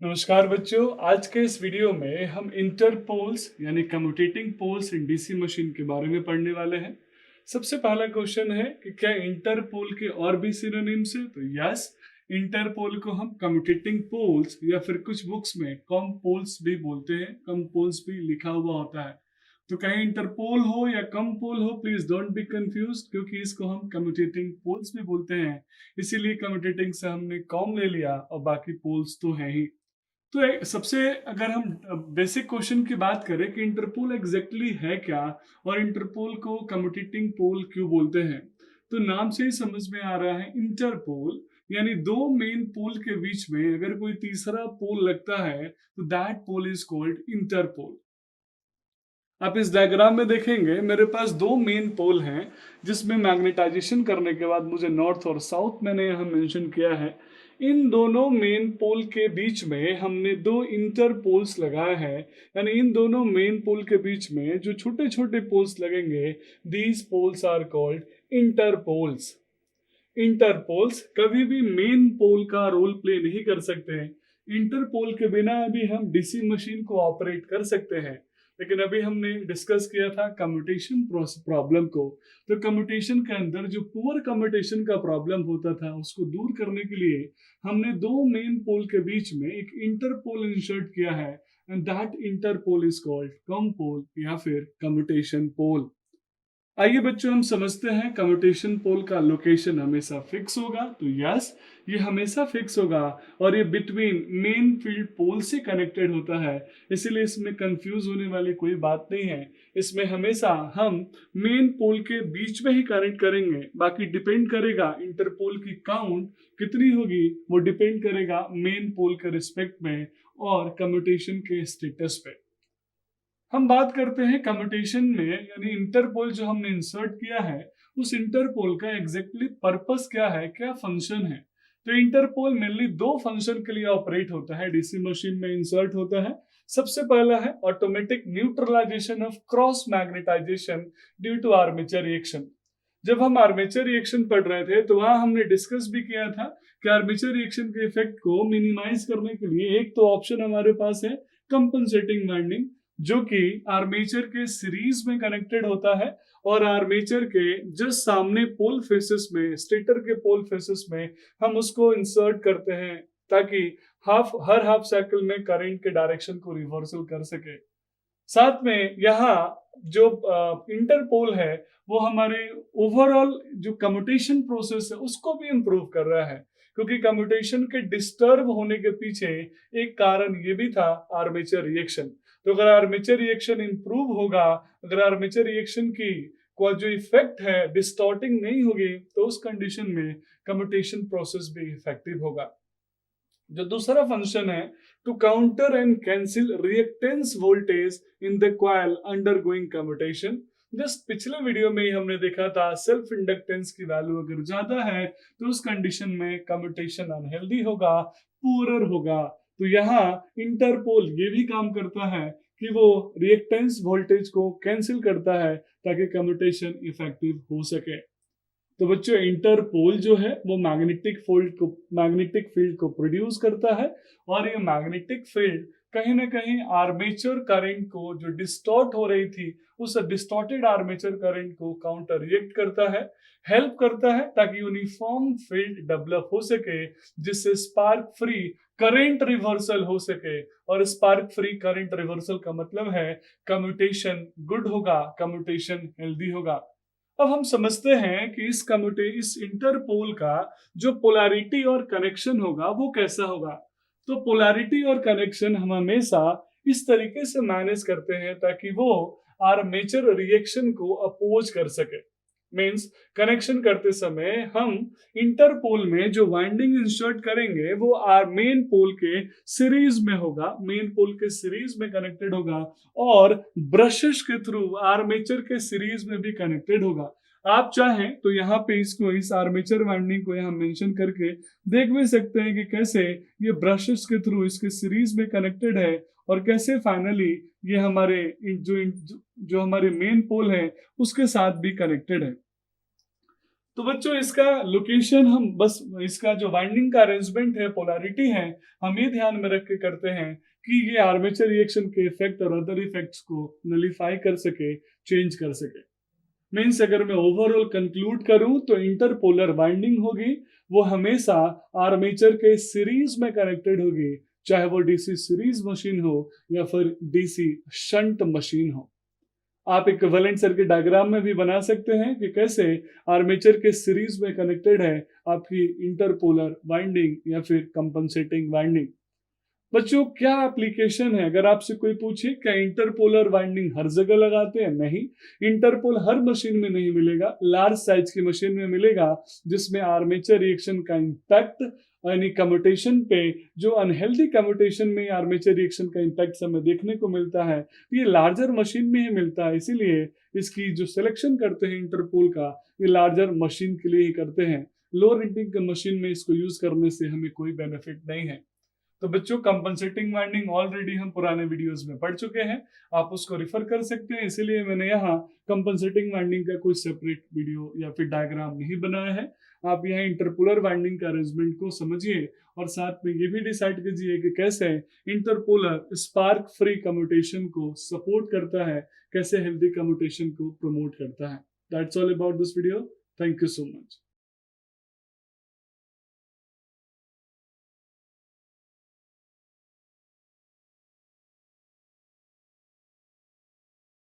नमस्कार बच्चों, आज के इस वीडियो में हम इंटरपोल्स यानी commutating poles in DC machine के बारे में पढ़ने वाले हैं। सबसे पहला क्वेश्चन है कि क्या इंटरपोल के और भी सिनोनिम्स है? तो यस, इंटरपोल को हम कम्यूटेटिंग पोल्स या फिर कुछ बुक्स में कॉम पोल्स भी बोलते हैं, कम पोल्स भी लिखा हुआ होता है। तो कहीं इंटरपोल हो या कम पोल हो, प्लीज डोंट बी कंफ्यूज्ड, क्योंकि इसको हम कम्यूटेटिंग पोल्स भी बोलते हैं। इसीलिए कम्यूटेटिंग से हमने कॉम ले लिया और बाकी पोल्स तो है ही। तो सबसे अगर हम बेसिक क्वेश्चन की बात करें कि इंटरपोल एग्जैक्टली है क्या और इंटरपोल को कम्यूटेटिंग पोल क्यों बोलते हैं, तो नाम से ही समझ में आ रहा है। इंटरपोल यानी दो मेन पोल के बीच में अगर कोई तीसरा पोल लगता है तो that pole is called interpole. आप इस डायग्राम में देखेंगे मेरे पास दो मेन पोल हैं, जिसमें मैग्नेटाइजेशन करने के बाद मुझे नॉर्थ और साउथ मैंने यहाँ मेंशन किया है। इन दोनों मेन पोल के बीच में हमने दो इंटर पोल्स लगाए हैं, यानी इन दोनों मेन पोल के बीच में जो छोटे छोटे पोल्स लगेंगे, these poles are called interpoles. Interpoles कभी भी मेन पोल का रोल प्ले नहीं कर सकते हैं। इंटरपोल के बिना भी हम डीसी मशीन को ऑपरेट कर सकते हैं, लेकिन अभी हमने डिस्कस किया था कम्यूटेशन प्रॉब्लम को। तो कम्यूटेशन के अंदर जो पुअर कम्यूटेशन का प्रॉब्लम होता था, उसको दूर करने के लिए हमने दो मेन पोल के बीच में एक इंटरपोल इंसर्ट किया है, and that interpole is called compole या फिर कम्यूटेशन पोल। आइए बच्चों, हम समझते हैं कम्यूटेशन पोल का लोकेशन हमेशा फिक्स होगा। तो यस, ये हमेशा फिक्स होगा और ये बिटवीन मेन फील्ड पोल से कनेक्टेड होता है, इसीलिए इसमें कंफ्यूज होने वाली कोई बात नहीं है। इसमें हमेशा हम मेन पोल के बीच में ही कनेक्ट करेंगे, बाकी डिपेंड करेगा इंटरपोल की काउंट कितनी होगी, वो डिपेंड करेगा मेन पोल के रिस्पेक्ट में और कम्यूटेशन के स्टेटस पे। हम बात करते हैं कम्यूटेशन में, यानी इंटरपोल जो हमने इंसर्ट किया है, उस इंटरपोल का एग्जैक्टली पर्पस क्या है, क्या फंक्शन है। तो इंटरपोल मेनली दो फंक्शन के लिए ऑपरेट होता है, डीसी मशीन में इंसर्ट होता है। सबसे पहला है automatic neutralization of cross magnetization due to armature reaction. जब हम आर्मेचर रिएक्शन पढ़ रहे थे तो वहां हमने डिस्कस भी किया था कि आर्मेचर रिएक्शन के इफेक्ट को मिनिमाइज करने के लिए एक तो ऑप्शन हमारे पास है कंपनसेटिंग वाइंडिंग, जो कि आर्मेचर के सीरीज में कनेक्टेड होता है और आर्मेचर के जस्ट सामने पोल फेसेस में, स्टेटर के पोल फेसेस में हम उसको इंसर्ट करते हैं, ताकि हर हाफ साइकिल में करंट के डायरेक्शन को रिवर्सल कर सके। साथ में यहाँ जो इंटरपोल है, वो हमारे ओवरऑल जो कम्यूटेशन प्रोसेस है उसको भी इम्प्रूव कर रहा है, क्योंकि कम्यूटेशन के डिस्टर्ब होने के पीछे एक कारण ये भी था आर्मेचर रिएक्शन। तो अगर आर्मेचर रिएक्शन इंप्रूव होगा, अगर आर्मेचर रिएक्शन की को जो इफेक्ट है डिस्टॉर्टिंग नहीं होगी, तो उस कंडीशन में कम्यूटेशन प्रोसेस भी इफेक्टिव होगा। जो दूसरा फंक्शन है to counter and cancel reactance voltage in the coil undergoing commutation. Just पिछले वीडियो में ही हमने देखा था सेल्फ इंडक्टेंस की वैल्यू अगर ज्यादा है तो उस कंडीशन में कम्यूटेशन अनहेल्दी होगा, पुअरर होगा। तो यहाँ इंटरपोल ये भी काम करता है कि वो रिएक्टेंस वोल्टेज को कैंसिल करता है ताकि कम्यूटेशन इफेक्टिव हो सके। तो बच्चों, इंटरपोल जो है वो मैग्नेटिक फील्ड को प्रोड्यूस करता है, और ये मैग्नेटिक फील्ड कहीं ना कहीं आर्मेचर करंट को जो डिस्टॉर्ट हो रही थी, उस डिस्टॉर्टेड आर्मेचर करंट को काउंटर रिएक्ट करता है, हेल्प करता है ताकि यूनिफॉर्म फील्ड डेवलप हो सके, जिससे स्पार्क फ्री करंट रिवर्सल हो सके। और स्पार्क फ्री करंट रिवर्सल का मतलब है कम्यूटेशन गुड होगा, कम्यूटेशन हेल्दी होगा। अब हम समझते हैं कि इस इंटरपोल का जो पोलैरिटी और कनेक्शन होगा वो कैसा होगा। तो पोलैरिटी और कनेक्शन हम हमेशा इस तरीके से मैनेज करते हैं ताकि वो आर्मेचर रिएक्शन को अपोज कर सके। मींस कनेक्शन करते समय हम इंटरपोल में जो वाइंडिंग इंसर्ट करेंगे वो मेन पोल के सीरीज में होगा, मेन पोल के सीरीज में कनेक्टेड होगा, और ब्रशेस के थ्रू आर्मेचर के सीरीज में भी कनेक्टेड होगा। आप चाहें तो यहाँ पे इसको, इस आर्मेचर वाइंडिंग को यहाँ मेंशन करके देख भी सकते हैं कि कैसे ये ब्रशेस के थ्रू इसके सीरीज में कनेक्टेड है, और कैसे फाइनली ये हमारे जो हमारे मेन पोल है उसके साथ भी कनेक्टेड है। तो बच्चों इसका लोकेशन हम बस इसका जो वाइंडिंग का अरेंजमेंट है, पोलैरिटी है, हम ये ध्यान में रख के करते हैं कि ये आर्मेचर रिएक्शन के इफेक्ट और अदर इफेक्ट्स को नलीफाई कर सके, चेंज कर सके। मीन्स अगर मैं ओवरऑल कंक्लूड करूं तो इंटरपोलर वाइंडिंग होगी वो हमेशा आर्मेचर के सीरीज में कनेक्टेड होगी, चाहे वो डीसी सीरीज मशीन हो या फिर डीसी शंट मशीन हो। आप इक्विवेलेंट सर्किट डायग्राम में भी बना सकते हैं कि कैसे आर्मेचर के सीरीज में कनेक्टेड है आपकी इंटरपोलर वाइंडिंग या फिर कंपनसेटिंग वाइंडिंग। बच्चों क्या एप्लीकेशन है, अगर आपसे कोई पूछे क्या इंटरपोलर वाइंडिंग हर जगह लगाते हैं? नहीं, इंटरपोल हर मशीन में नहीं मिलेगा, लार्ज साइज की मशीन में मिलेगा जिसमें आर्मेचर रिएक्शन का इंपैक्ट यानी कम्यूटेशन पे, जो अनहेल्दी कम्यूटेशन में आर्मेचर रिएक्शन का इंपैक्ट हमें देखने को मिलता है, ये लार्जर मशीन में ही मिलता है। इसीलिए इसकी जो सिलेक्शन करते हैं इंटरपोल का, ये लार्जर मशीन के लिए ही करते हैं। लो रेटिंग मशीन में इसको यूज करने से हमें कोई बेनिफिट नहीं है। तो बच्चों कंपनसेटिंग वाइंडिंग ऑलरेडी हम पुराने वीडियोस में पढ़ चुके हैं, आप उसको रिफर कर सकते हैं। इसीलिए मैंने यहाँ कंपनसेटिंग वाइंडिंग का कोई सेपरेट वीडियो या फिर डायग्राम नहीं बनाया है। आप यहाँ इंटरपोलर वाइंडिंग का अरेंजमेंट को समझिए और साथ में ये भी डिसाइड कीजिए कि कैसे इंटरपोलर स्पार्क फ्री कम्यूटेशन को सपोर्ट करता है, कैसे हेल्दी कम्यूटेशन को प्रमोट करता है। That's all about this video. Thank you so much.